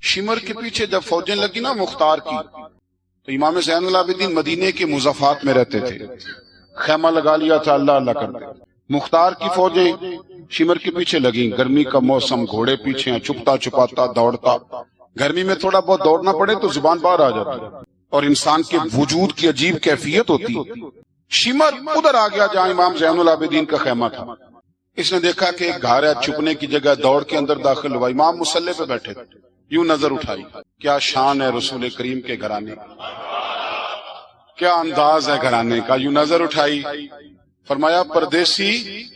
شمر کے پیچھے جب فوجیں لگی نا مختار کی، تو امام زین العابدین مدینے کے مضافات میں رہتے تھے، خیمہ لگا لیا تھا، اللہ اللہ کرتے۔ مختار کی فوجیں شمر کے پیچھے لگیں، گرمی کا موسم، گھوڑے پیچھے ہیں، چھپتا چھپاتا دوڑتا، گرمی میں تھوڑا بہت دوڑنا پڑے تو زبان باہر آ جاتی اور انسان کے وجود کی عجیب کیفیت ہوتی۔ شمر ادھر آ گیا جہاں امام زین العابدین کا خیمہ تھا، اس نے دیکھا کہ ایک گھر ہے، چھپنے کی جگہ، دوڑ کے اندر داخل ہوا، امام مصلی پہ بیٹھے تھے، یوں نظر اٹھائی، کیا شان ہے رسول کریم کے گھرانے، کیا انداز ہے گھرانے کا، یوں نظر اٹھائی، فرمایا پردیسی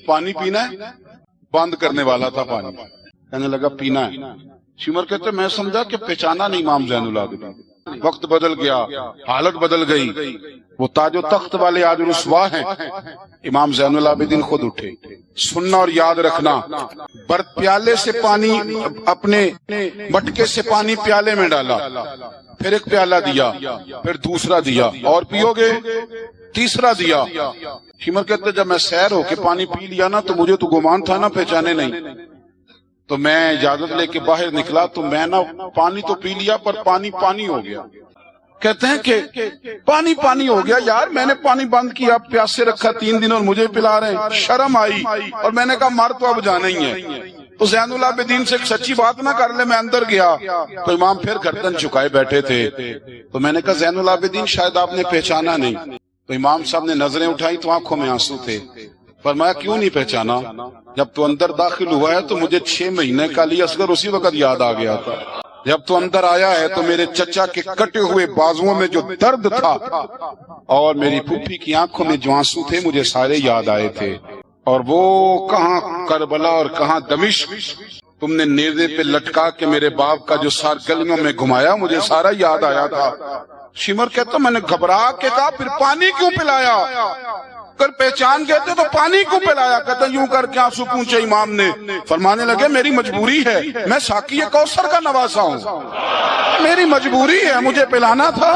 پانی پینا ہے؟ بند کرنے والا تھا پانی، کہنے لگا پینا ہے۔ شمر کہتے میں سمجھا کہ پہچانا نہیں امام زین العابدین۔ وقت بدل گیا، حالت بدل گئی، وہ تاج و تخت والے آج رسوا ہیں۔ امام زین العابدین خود اٹھے، سننا اور یاد رکھنا، برت پیالے سے پانی، اپنے مٹکے سے پانی پیالے میں ڈالا، پھر ایک پیالہ دیا، پھر دوسرا دیا، اور پیو گے، تیسرا دیا۔ شمر کہتے جب میں سیر ہو کے پانی پی لیا نا تو مجھے تو گمان تھا نا پہچانے نہیں، تو میں اجازت لے کے باہر نکلا تو میں نا پانی تو پی لیا پر پانی پانی ہو گیا۔ کہتے ہیں کہ پانی پانی ہو گیا، یار میں نے پانی بند کیا، پیاسے رکھا 3 دن اور مجھے پلا رہے ہیں، شرم آئی اور میں نے کہا مر تو اب جانا ہی ہے، تو زین العابدین سے ایک سچی بات نہ کر لے۔ میں اندر گیا تو امام پھر گردن جھکائے بیٹھے تھے، تو میں نے کہا زین العابدین شاید آپ نے پہچانا نہیں، تو امام صاحب نے نظریں اٹھائی تو آنکھوں میں آنسو تھے۔ فرمایا کیوں نہیں پہچانا؟ جب تو اندر داخل ہوا ہے تو مجھے 6 مہینے کا علی اصغر اسی وقت یاد آ گیا تھا، جب تو اندر آیا ہے تو میرے چچا کے کٹے ہوئے بازوؤں میں جو درد تھا اور میری پھوپھی کی آنکھوں میں جو آنسو تھے مجھے سارے یاد آئے تھے، اور وہ کہاں کربلا اور کہاں دمشق تم نے نیزے پہ لٹکا کے میرے باپ کا جو سار گلیوں میں گھمایا مجھے سارا یاد آیا تھا۔ شمر کہتا میں نے گھبرا کے کہا پھر پانی کیوں پلایا؟ اگر پہچان گئے تھے تو پانی کیوں پلایا؟ کہتا یوں کر کے آنسو پونچھے امام نے، فرمانے لگے میری مجبوری ہے، میں ساقی کوثر کا نواسا ہوں، میری مجبوری ہے، مجھے پلانا تھا،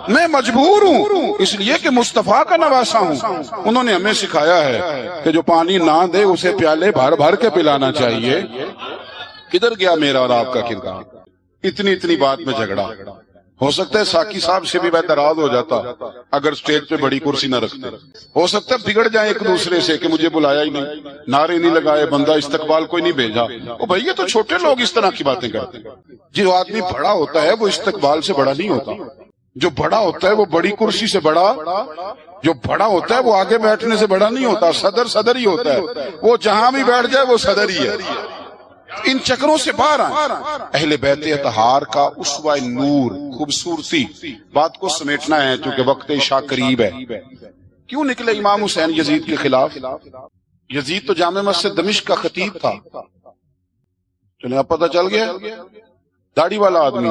میں مجبور ہوں، اس لیے کہ مصطفیٰ کا نواسا ہوں۔ انہوں نے ہمیں سکھایا ہے کہ جو پانی نہ دے اسے پیالے بھر بھر کے پلانا چاہیے۔ کدھر گیا میرا اور آپ کا کردار؟ اتنی بات میں جھگڑا۔ ہو سکتا ہے ساقی صاحب سے بھی میں ناراض ہو جاتا اگر سٹیج پہ بڑی کرسی نہ رکھتے، ہو سکتا ہے بگڑ جائیں ایک دوسرے سے کہ مجھے بلایا ہی نہیں، نعرے نہیں لگائے، بندہ استقبال کوئی نہیں بھیجا۔ او بھائی یہ تو چھوٹے لوگ اس طرح کی باتیں کرتے ہیں۔ جو آدمی بڑا ہوتا ہے وہ استقبال سے بڑا نہیں ہوتا، جو بڑا ہوتا ہے وہ بڑی کرسی سے بڑا، جو بڑا ہوتا ہے وہ آگے بیٹھنے سے بڑا نہیں ہوتا، صدر ہی ہوتا ہے، وہ جہاں بھی بیٹھ جائے وہ صدر ہی ہے۔ ان چکروں سے باہر آئیں۔ اہل بیت اطہار کا اسوہ نور، خوبصورتی، بات کو سمیٹنا ہے چونکہ وقت عشاء قریب ہے۔ کیوں نکلے امام حسین یزید کے خلاف؟ یزید تو جامع مسجد دمشق کا خطیب تھا، چلیں اب پتہ چل گیا، داڑھی والا آدمی،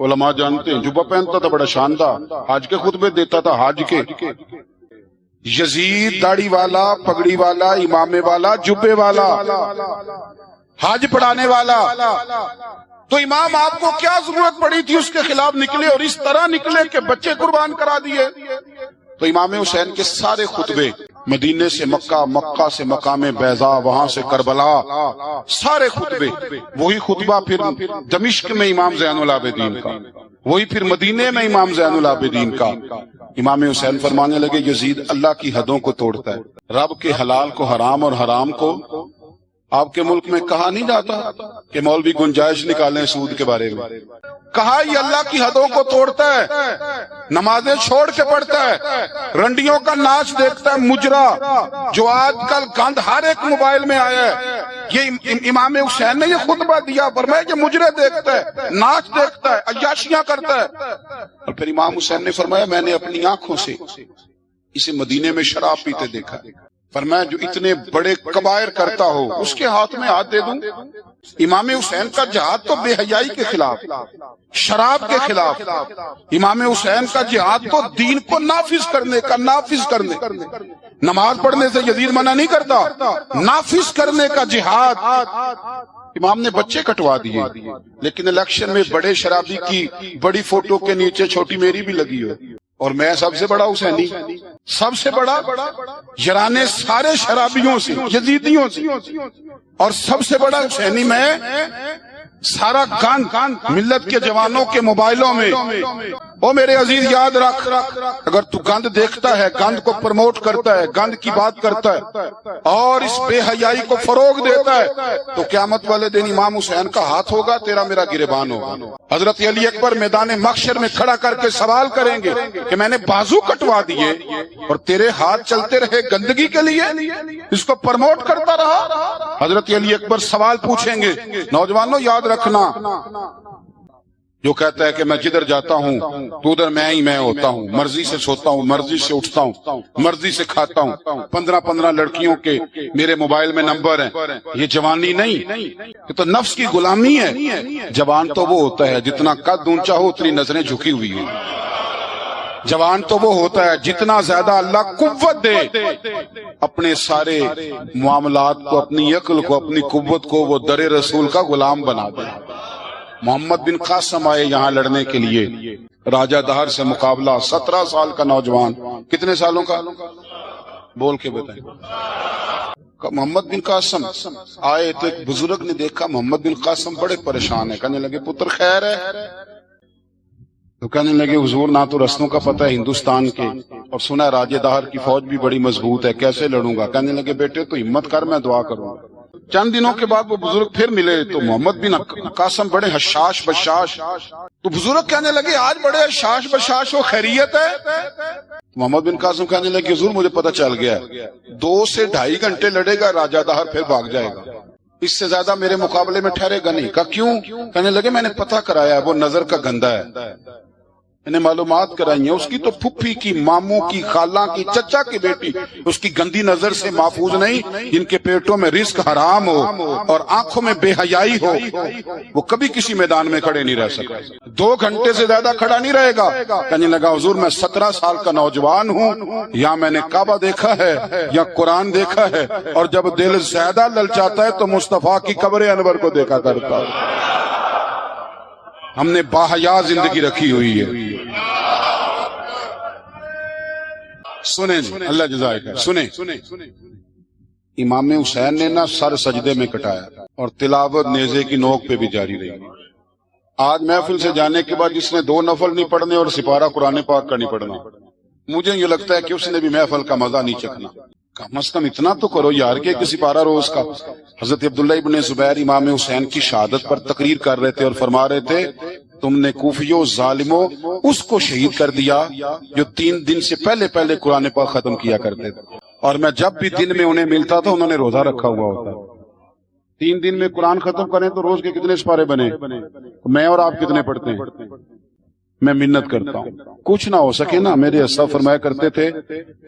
علماء جانتے ہیں، جبہ پہنتا تھا بڑا شاندار، حج کے خطبے دیتا تھا، حج کے۔ یزید داڑھی والا، پگڑی والا، امامے والا، جبے والا، حج پڑھانے والا، تو امام آپ کو کیا ضرورت پڑی تھی اس کے خلاف نکلے اور اس طرح نکلے کہ بچے قربان کرا دیے؟ تو امام حسین کے سارے خطبے، مدینے سے مکہ، مکہ سے مقام بیضا، وہاں سے کربلا، سارے خطبے، وہی خطبہ پھر دمشق میں امام زین العابدین کا، وہی پھر مدینے میں امام زین العابدین کا۔ امام حسین فرمانے لگے یزید اللہ کی حدوں کو توڑتا ہے، رب کے حلال کو حرام اور حرام کو، آپ کے ملک میں کہا نہیں جاتا کہ مولوی گنجائش نکالیں سود کے بارے میں، کہا یہ اللہ کی حدوں کو توڑتا ہے، نمازیں چھوڑ کے پڑھتا ہے، رنڈیوں کا ناچ دیکھتا ہے، مجرا جو آج کل گند ہر ایک موبائل میں آیا ہے، یہ امام حسین نے یہ خطبہ دیا، فرمایا کہ مجرے دیکھتا ہے، ناچ دیکھتا ہے، عیاشیاں کرتا ہے۔ اور پھر امام حسین نے فرمایا میں نے اپنی آنکھوں سے اسے مدینے میں شراب پیتے دیکھا، فرمایا جو اتنے بڑے کبائر کرتا ہو اس کے ہاتھ میں ہاتھ دے دوں۔ امام حسین کا جہاد تو بے حیائی کے خلاف، شراب کے خلاف، امام حسین کا جہاد تو دین کو نافذ کرنے کا، نماز پڑھنے سے یزید منع نہیں کرتا، نافذ کرنے کا جہاد۔ امام نے بچے کٹوا دیے، لیکن الیکشن میں بڑے شرابی کی بڑی فوٹو کے نیچے چھوٹی میری بھی لگی ہو، اور میں سب سے بڑا حسینی، سب سے بڑا یرانے سارے شرابیوں سے، یزیدیوں سے، اور سب سے بڑا حسینی میں، سارا گند ملت کے جوانوں کے موبائلوں میں. او میرے عزیز یاد رکھ، اگر تو گند دیکھتا ہے، گند کو پروموٹ کرتا ہے، گند کی بات کرتا ہے اور اس بے حیائی کو فروغ دیتا ہے، تو قیامت والے دن امام حسین کا ہاتھ ہوگا، تیرا میرا گریبان ہوگا. حضرت علی اکبر میدان محشر میں کھڑا کر کے سوال کریں گے کہ میں نے بازو کٹوا دیے اور تیرے ہاتھ چلتے رہے گندگی کے لیے، اس کو پروموٹ کرتا رہا. حضرت علی اکبر سوال پوچھیں گے. نوجوانوں یاد رکھنا، جو کہتا ہے کہ میں جدھر جاتا ہوں تو ادھر میں ہی میں ہوتا ہوں، مرضی سے سوتا ہوں، مرضی سے اٹھتا ہوں، مرضی سے کھاتا ہوں، 15 لڑکیوں کے میرے موبائل میں نمبر ہیں، یہ جوانی نہیں، یہ تو نفس کی غلامی ہے. جوان تو وہ ہوتا ہے جتنا قد اونچا ہو اتنی نظریں جھکی ہوئی ہیں. جوان تو وہ ہوتا ہے جتنا زیادہ اللہ قوت دے، اپنے سارے معاملات کو، اپنی عقل کو، اپنی قوت کو وہ در رسول کا غلام بنا دے. محمد بن قاسم آئے یہاں لڑنے کے لیے، راجہ دہر سے مقابلہ. 17 سال کا نوجوان، کتنے سالوں کا بول کے بتائیں. محمد بن قاسم آئے تو ایک بزرگ نے دیکھا محمد بن قاسم بڑے پریشان ہے. کہنے لگے پتر خیر ہے؟ تو کہنے لگے حضور نہ تو رستوں کا پتہ ہے ہندوستان کے، اور سنا ہے راجہ دہر کی فوج بھی بڑی مضبوط ہے، کیسے لڑوں گا؟ کہنے لگے بیٹے تو ہمت کر، میں دعا کروں گا. چند دنوں کے بعد وہ بزرگ پھر ملے تو محمد بن قاسم بڑے حشاش بشاش. تو بزرگ کہنے لگے آج بڑے حشاش بشاش ہو، خیریت ہے؟ محمد بن قاسم کہنے لگے حضور مجھے پتہ چل گیا، 2 سے 2.5 گھنٹے لڑے گا راجہ دہر پھر بھاگ جائے گا، اس سے زیادہ میرے مقابلے میں ٹھہرے گا نہیں. کہا کیوں؟ کہنے لگے میں نے پتہ کرایا وہ نظر کا گندا ہے. انہیں معلومات کرائی ہیں، اس کی تو پھپھی کی، ماموں کی، خالہ کی، چچا کی بیٹی اس کی گندی نظر سے محفوظ نہیں. جن کے پیٹوں میں رزق حرام ہو اور آنکھوں میں بے حیائی ہو وہ کبھی کسی میدان میں کھڑے نہیں رہ سکتے. 2 گھنٹے سے زیادہ کھڑا نہیں رہے گا. کہنے لگا حضور میں 17 سال کا نوجوان ہوں، یا میں نے کعبہ دیکھا ہے یا قرآن دیکھا ہے، اور جب دل زیادہ للچاتا ہے تو مصطفیٰ کی قبر انور کو دیکھا کرتا ہوں. ہم نے باحیا زندگی رکھی ہوئی ہے. سنیں جی، اللہ جزائے خیر. سنیں امام حسین نے نا سر سجدے میں کٹایا اور تلاوت نیزے کی نوک پہ بھی جاری رہی. آج محفل سے جانے کے بعد جس نے 2 نفل نہیں پڑھنے اور سپارہ قرآن پاک کا نہیں پڑھنا، مجھے یہ لگتا ہے کہ اس نے بھی محفل کا مزہ نہیں چکھنا. کم از کم اتنا تو کرو یار کہ کسی پارہ روز کا. حضرت عبداللہ ابن زبیر امام حسین کی شہادت پر تقریر کر رہے تھے اور فرما رہے تھے تم نے کوفیوں ظالموں اس کو شہید کر دیا جو 3 دن سے پہلے قرآن پاک ختم کیا کرتے تھے، اور میں جب بھی دن میں انہیں ملتا تھا انہوں نے روزہ رکھا ہوا ہوتا. 3 دن میں قرآن ختم کریں تو روز کے کتنے سپارے بنے؟ میں اور آپ کتنے پڑھتے ہیں؟ میں منت کرتا ہوں کچھ نہ ہو سکے نا، میرے اسلاف فرمایا کرتے تھے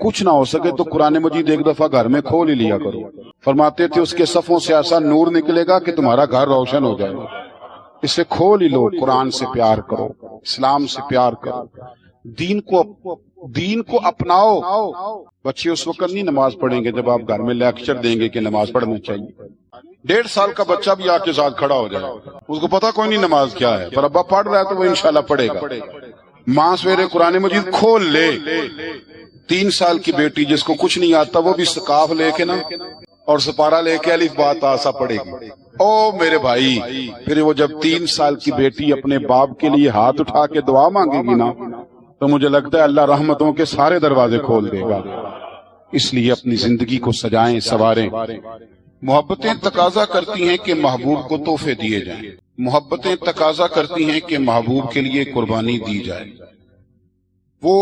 کچھ نہ ہو سکے تو قرآن مجید ایک دفعہ گھر میں کھول ہی لیا کرو. فرماتے تھے اس کے صفوں سے ایسا نور نکلے گا کہ تمہارا گھر روشن ہو جائے گا. اسے کھول ہی لو. قرآن سے پیار کرو، اسلام سے پیار کرو، دین کو اپناؤ. بچے اس وقت نہیں نماز پڑھیں گے جب آپ گھر میں لیکچر دیں گے کہ نماز پڑھنا چاہیے. 1.5 سال کا بچہ بھی آپ کے ساتھ کھڑا ہو جائے، اس کو پتا کوئی نہیں نماز کیا ہے، پر ابا پڑھ رہا ہے تو وہ انشاءاللہ پڑھے گا. ماں سویرے قرآن مجید کھول لے. 3 سال کی بیٹی جس کو کچھ نہیں آتا وہ بھی سکاف لے کے نا اور سپارہ لے کے الف با تا سا پڑھے گی. او میرے بھائی، پھر وہ جب 3 سال کی بیٹی اپنے باپ کے لیے ہاتھ اٹھا کے دعا مانگے گی نا تو مجھے لگتا ہے اللہ رحمتوں کے سارے دروازے کھول دے گا. اس لیے اپنی زندگی کو سجائیں، سنواریں. محبتیں تقاضا کرتی ہیں کہ محبوب کو تحفے دیے جائیں. محبتیں تقاضا کرتی ہیں کہ محبوب کے لیے قربانی دی جائے. وہ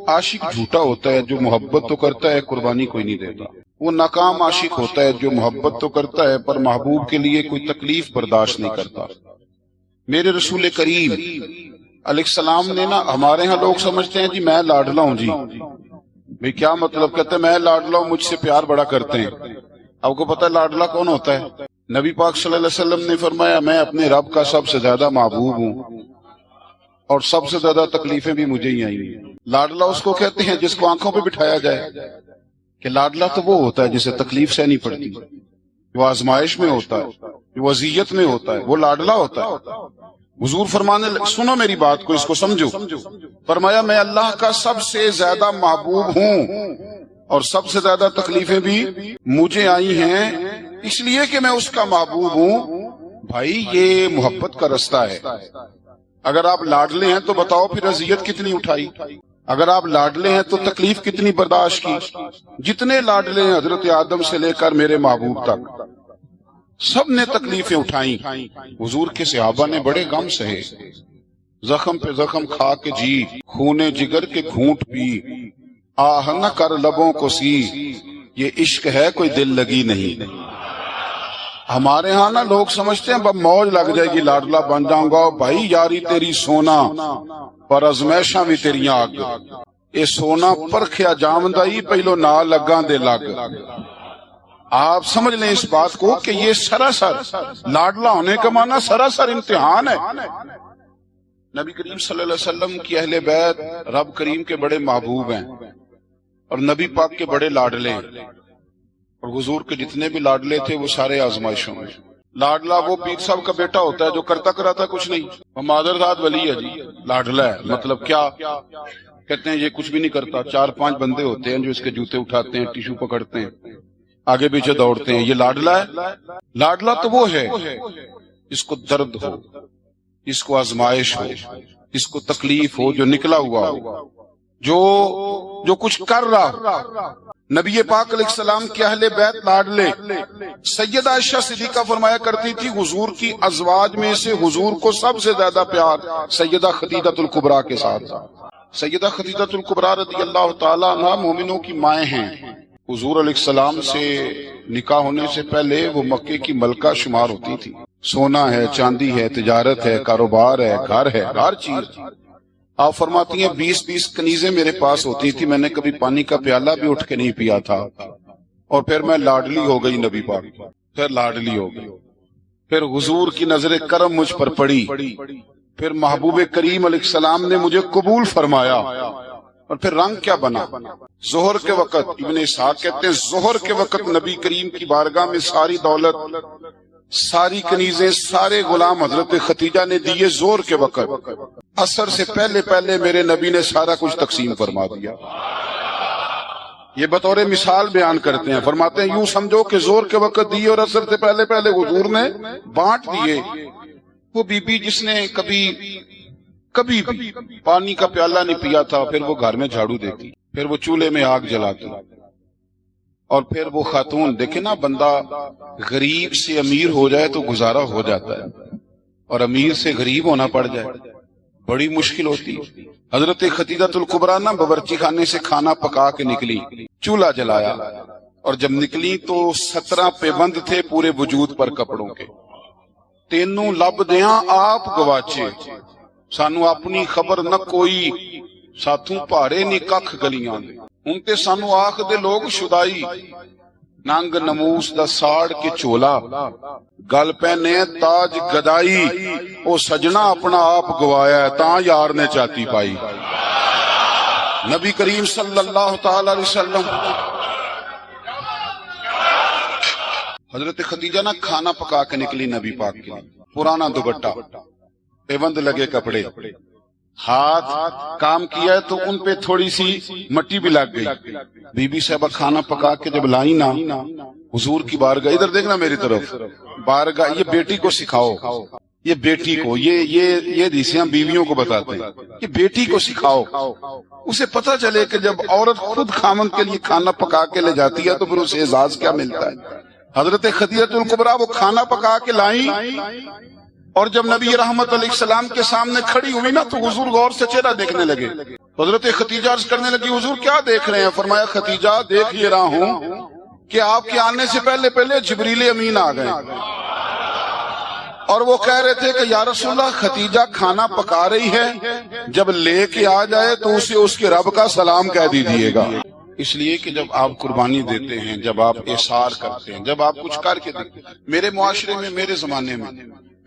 عاشق جھوٹا ہوتا ہے جو محبت تو کرتا ہے قربانی کوئی نہیں دیتا. وہ ناکام عاشق ہوتا ہے جو محبت تو کرتا ہے پر محبوب کے لیے کوئی تکلیف برداشت نہیں کرتا. میرے رسول کریم علیہ السلام نے نا، ہمارے ہاں لوگ سمجھتے ہیں جی میں لاڈلا ہوں. جی بھئی کیا مطلب؟ کہتے ہیں میں لاڈلا ہوں، مجھ سے پیار بڑا کرتے ہیں. آپ کو پتہ ہے لاڈلا کون ہوتا ہے؟ نبی پاک صلی اللہ علیہ وسلم نے فرمایا میں اپنے رب کا سب سے زیادہ محبوب ہوں اور سب سے زیادہ تکلیفیں بھی مجھے ہی آئی ہیں. لاڈلا اس کو کہتے ہیں جس کو آنکھوں پہ بٹھایا جائے. کہ لاڈلا تو وہ ہوتا ہے جسے تکلیف سہنی پڑتی، وہ آزمائش میں ہوتا ہے، وہ اذیت میں ہوتا ہے، وہ لاڈلا ہوتا ہے. حضور فرمانے سنو میری بات کو، اس کو سمجھو. فرمایا میں اللہ کا سب سے زیادہ محبوب ہوں اور سب سے زیادہ تکلیفیں بھی مجھے آئی ہیں، اس لیے کہ میں اس کا محبوب ہوں بھائی یہ محبت کا رستہ ہے. اگر آپ لاڈلے ہیں تو بتاؤ پھر اذیت کتنی اٹھائی. اگر آپ لاڈلے ہیں تو تکلیف کتنی برداشت کی. جتنے لاڈلے ہیں حضرت آدم سے لے کر میرے محبوب تک سب نے تکلیفیں اٹھائیں. حضور کے صحابہ نے بڑے غم سہے، زخم پہ زخم کھا کے جی، خونے جگر کے گھونٹ پی، آہ نہ کر لبوں کو سی، یہ عشق ہے کوئی دل لگی نہیں. ہمارے ہاں نا لوگ سمجھتے ہیں بب موج لگ جائے گی لاڈلا بن جاؤں گا. بھائی یاری تیری سونا پر ازمائشاں بھی تیریاں آگ، اے سونا پرکھیا جامدائی پہلو نہ لگاں دے لگ. آپ سمجھ لیں اس بات کو کہ یہ سراسر لاڈلا ہونے کا معنی سراسر امتحان ہے. نبی کریم صلی اللہ علیہ وسلم کی اہل بیت رب کریم کے بڑے محبوب ہیں اور نبی پاک کے بڑے لاڈلے ہیں، اور حضور کے جتنے بھی لاڈلے تھے وہ سارے آزمائشوں میں. لاڈلا وہ پیر صاحب کا بیٹا ہوتا ہے جو کرتا کراتا کچھ نہیں. مادر داد ولی ہے جی، لاڈلا ہے مطلب کیا کہتے ہیں، یہ کچھ بھی نہیں کرتا. 4-5 بندے ہوتے ہیں جو اس کے جوتے اٹھاتے ہیں، ٹیشو پکڑتے ہیں، آگے پیچھے دوڑتے ہیں. یہ لاڈلا ہے. لاڈلا تو وہ ہے اس کو درد ہو، اس کو آزمائش ہو، اس کو تکلیف ہو، جو نکلا ہوا ہو، جو کچھ کر رہا. نبی پاک علیہ السلام کے اہل بیت لاڈلے. سیدہ عائشہ صدیقہ فرمایا کرتی تھی حضور کی ازواج میں سے حضور کو سب سے زیادہ پیار سیدہ خدیجہ الکبریٰ کے ساتھ تھا. سیدہ خدیجہ الکبریٰ رضی اللہ تعالی عنہا مومنوں کی مائیں ہیں. حضور علیہ السلام سے نکاح ہونے سے پہلے وہ مکے کی ملکہ شمار ہوتی تھی. سونا ہے، چاندی ہے، تجارت ہے، کاروبار ہے، گھر ہے، ہر چیز. آپ فرماتی ہیں 20 کنیزیں میرے پاس ہوتی تھی، میں نے کبھی پانی کا پیالہ بھی اٹھ کے نہیں پیا تھا. اور پھر میں لاڈلی ہو گئی نبی پاک، پھر لاڈلی ہو گئی، پھر حضور کی نظر کرم مجھ پر پڑی، پھر محبوب کریم علیہ السلام نے مجھے قبول فرمایا. اور پھر رنگ کیا بنا. ظہر کے وقت ابن اسحاق کہتے ہیں ظہر کے وقت نبی کریم کی بارگاہ میں ساری دولت، ساری کنیزیں، سارے غلام حضرت خدیجہ نے دیے. زور کے وقت عصر سے پہلے پہلے میرے نبی نے سارا کچھ تقسیم فرما دیا. یہ بطور مثال بیان کرتے ہیں، فرماتے ہیں یوں سمجھو کہ زور کے وقت دیے اور عصر سے پہلے پہلے حضور نے بانٹ دیے. وہ بی بی جس نے کبھی بھی پانی کا پیالہ نہیں پیا تھا، پھر وہ گھر میں جھاڑو دیتی، پھر وہ چولہے میں آگ جلاتی، اور پھر وہ خاتون. دیکھیں نا، بندہ غریب سے امیر ہو جائے تو گزارا ہو جاتا ہے، اور امیر سے غریب ہونا پڑ جائے بڑی مشکل ہوتی. حضرت خدیجہ الکبریٰ نا باورچی خانے سے کھانا پکا کے نکلی، چولہا جلایا، اور جب نکلی تو 17 پیبند تھے پورے وجود پر کپڑوں کے. تینوں لب دیاں آپ گواچے، سانو اپنی خبر نہ کوئی، ساتھوں پہاڑے نی ککھ گلیاں دے. ان تے سانو آخ دے لوگ شدائی، ننگ نموس دا ساڑ کے چولا، گل پہنے تاج گدائی. او سجنا اپنا آپ گوایا ہے تاں یار نے چاتی پائی. نبی کریم صلی اللہ تعالی علیہ وسلم. حضرت خدیجہ نا کھانا پکا کے نکلی نبی پاک کے لیے، پرانا دوپٹہ، پیوند لگے کپڑے، ہاتھ کام کیا ہے تو ان پہ تھوڑی سی مٹی بھی لگ گئی. بی بی صاحبہ کھانا پکا کے جب لائی نا حضور کی بارگاہ، ادھر دیکھنا میری طرف، بارگاہ. یہ بیٹی کو سکھاؤ، یہ بیٹی کو، یہ حدیثیں بیویوں کو بتاتے ہیں، یہ بیٹی کو سکھاؤ. اسے پتہ چلے کہ جب عورت خود خامن کے لیے کھانا پکا کے لے جاتی ہے تو پھر اسے اعزاز کیا ملتا ہے. حضرت خدیجہ الکبریٰ وہ کھانا پکا کے لائیں، اور جب نبی رحمت علیہ السلام کے سامنے کھڑی ہوئی نا تو حضور غور سے چہرہ دیکھنے لگے. حضرت خدیجہ عرض کرنے لگی حضور کیا دیکھ رہے ہیں؟ فرمایا خدیجہ دیکھ یہ رہا ہوں کہ آپ کے آنے سے پہلے پہلے جبریل امین آ گئے، اور وہ کہہ رہے تھے کہ یا رسول اللہ خدیجہ کھانا پکا رہی ہے، جب لے کے آ جائے تو اسے اس کے رب کا سلام کہہ دیجیے گا. اس لیے کہ جب آپ قربانی دیتے ہیں، جب آپ احسار کرتے ہیں، جب آپ کچھ کر کے دیتے ہیں. میرے معاشرے میں، میرے زمانے میں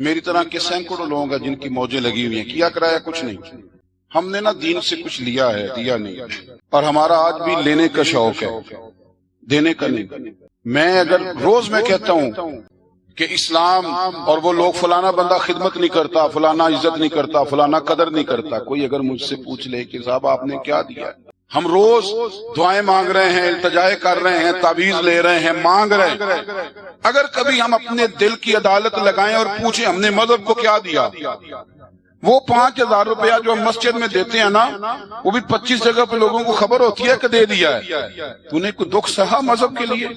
میری طرح کے سینکڑوں لوگ ہیں جن کی موجیں لگی ہوئی ہیں، کیا کرایا کچھ نہیں. ہم نے نا دین سے کچھ لیا ہے، دیا نہیں، اور ہمارا آج بھی لینے کا شوق ہے، دینے کا نہیں. میں اگر روز میں کہتا ہوں کہ اسلام اور وہ لوگ فلانا بندہ خدمت نہیں کرتا، فلانا عزت نہیں کرتا، فلانا قدر نہیں کرتا، کوئی اگر مجھ سے پوچھ لے کہ صاحب آپ نے کیا دیا ہے، ہم روز دعائیں مانگ رہے ہیں، التجائے کر رہے ہیں، تعویذ لے رہے ہیں، مانگ رہے ہیں۔ اگر کبھی ہم اپنے دل کی عدالت لگائیں اور پوچھیں ہم نے مذہب کو کیا دیا، وہ 5,000 روپیہ جو ہم مسجد میں دیتے ہیں نا، وہ بھی 25 جگہ پہ لوگوں کو خبر ہوتی ہے کہ دے دیا ہے۔ تو نے کوئی دکھ سہا مذہب کے لیے؟